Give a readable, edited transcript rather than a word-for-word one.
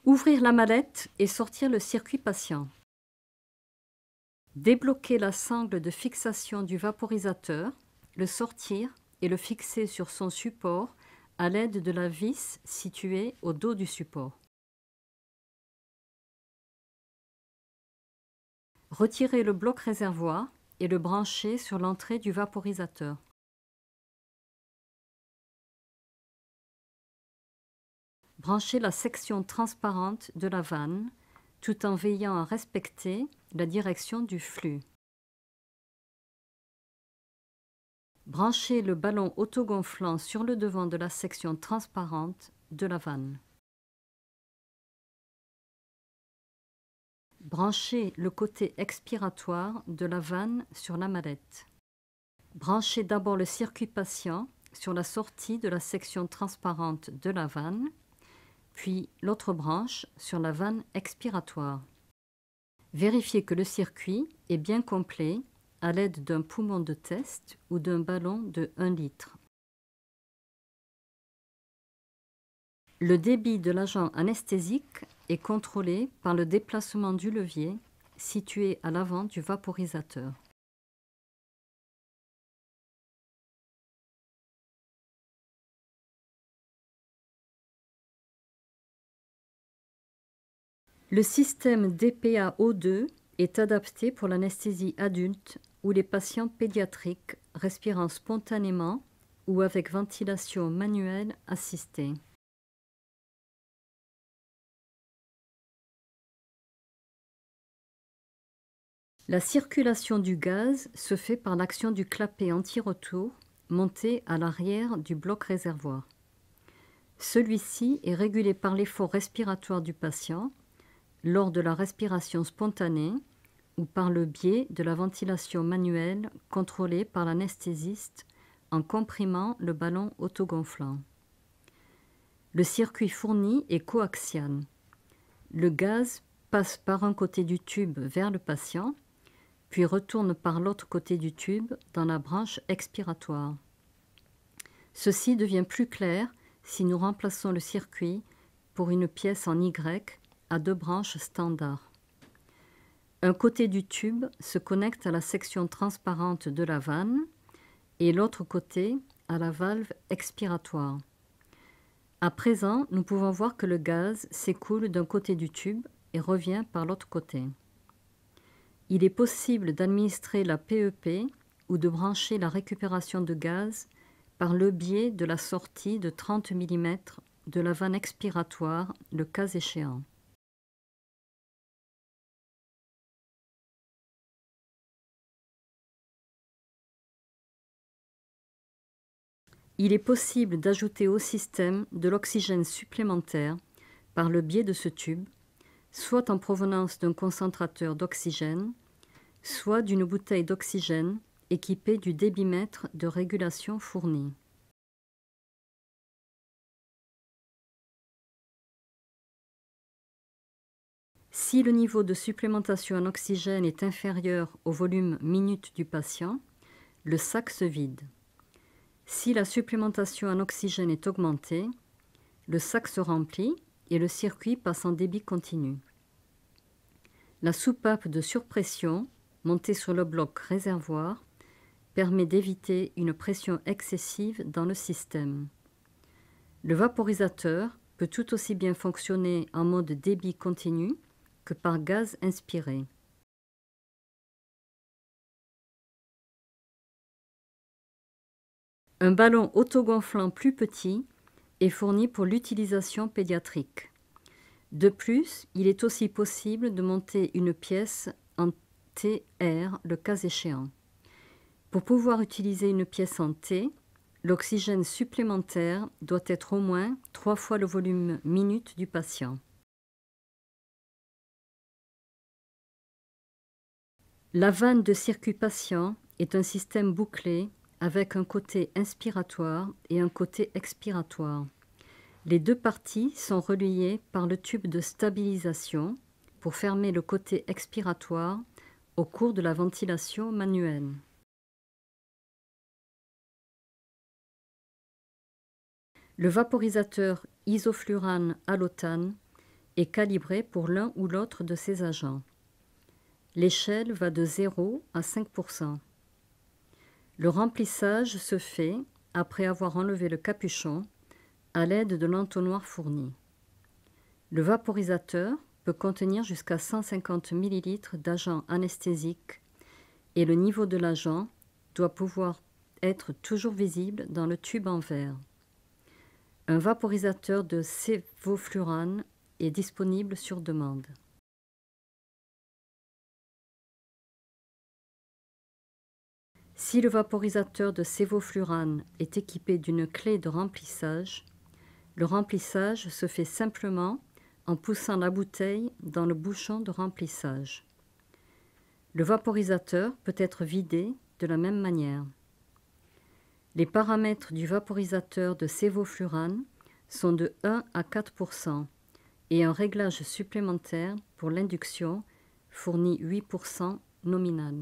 Ouvrir la mallette et sortir le circuit patient. Débloquer la sangle de fixation du vaporisateur, le sortir et le fixer sur son support à l'aide de la vis située au dos du support. Retirer le bloc réservoir et le brancher sur l'entrée du vaporisateur. Brancher la section transparente de la vanne tout en veillant à respecter la direction du flux. Brancher le ballon autogonflant sur le devant de la section transparente de la vanne. Brancher le côté expiratoire de la vanne sur la mallette. Brancher d'abord le circuit patient sur la sortie de la section transparente de la vanne, puis l'autre branche sur la vanne expiratoire. Vérifier que le circuit est bien complet à l'aide d'un poumon de test ou d'un ballon de 1 litre. Le débit de l'agent anesthésique est contrôlé par le déplacement du levier situé à l'avant du vaporisateur. Le système DPA-O2 est adapté pour l'anesthésie adulte ou les patients pédiatriques respirant spontanément ou avec ventilation manuelle assistée. La circulation du gaz se fait par l'action du clapet anti-retour monté à l'arrière du bloc réservoir. Celui-ci est régulé par l'effort respiratoire du patient lors de la respiration spontanée ou par le biais de la ventilation manuelle contrôlée par l'anesthésiste en comprimant le ballon autogonflant. Le circuit fourni est coaxial. Le gaz passe par un côté du tube vers le patient, puis retourne par l'autre côté du tube dans la branche expiratoire. Ceci devient plus clair si nous remplaçons le circuit pour une pièce en Y à 2 branches standards. Un côté du tube se connecte à la section transparente de la vanne et l'autre côté à la valve expiratoire. À présent, nous pouvons voir que le gaz s'écoule d'un côté du tube et revient par l'autre côté. Il est possible d'administrer la PEP ou de brancher la récupération de gaz par le biais de la sortie de 30 mm de la vanne expiratoire, le cas échéant. Il est possible d'ajouter au système de l'oxygène supplémentaire par le biais de ce tube, soit en provenance d'un concentrateur d'oxygène, soit d'une bouteille d'oxygène équipée du débitmètre de régulation fourni. Si le niveau de supplémentation en oxygène est inférieur au volume minute du patient, le sac se vide. Si la supplémentation en oxygène est augmentée, le sac se remplit et le circuit passe en débit continu. La soupape de surpression, montée sur le bloc réservoir, permet d'éviter une pression excessive dans le système. Le vaporisateur peut tout aussi bien fonctionner en mode débit continu que par gaz inspiré. Un ballon autogonflant plus petit est fourni pour l'utilisation pédiatrique. De plus, il est aussi possible de monter une pièce en TR le cas échéant. Pour pouvoir utiliser une pièce en T, l'oxygène supplémentaire doit être au moins 3 fois le volume minute du patient. La vanne de circuit patient est un système bouclé avec un côté inspiratoire et un côté expiratoire. Les 2 parties sont reliées par le tube de stabilisation pour fermer le côté expiratoire au cours de la ventilation manuelle. Le vaporisateur isoflurane halotane est calibré pour l'un ou l'autre de ces agents. L'échelle va de 0 à 5%. Le remplissage se fait après avoir enlevé le capuchon à l'aide de l'entonnoir fourni. Le vaporisateur peut contenir jusqu'à 150 ml d'agent anesthésique et le niveau de l'agent doit pouvoir être toujours visible dans le tube en verre. Un vaporisateur de sévoflurane est disponible sur demande. Si le vaporisateur de sévoflurane est équipé d'une clé de remplissage, le remplissage se fait simplement en poussant la bouteille dans le bouchon de remplissage. Le vaporisateur peut être vidé de la même manière. Les paramètres du vaporisateur de sévoflurane sont de 1 à 4% et un réglage supplémentaire pour l'induction fournit 8% nominal.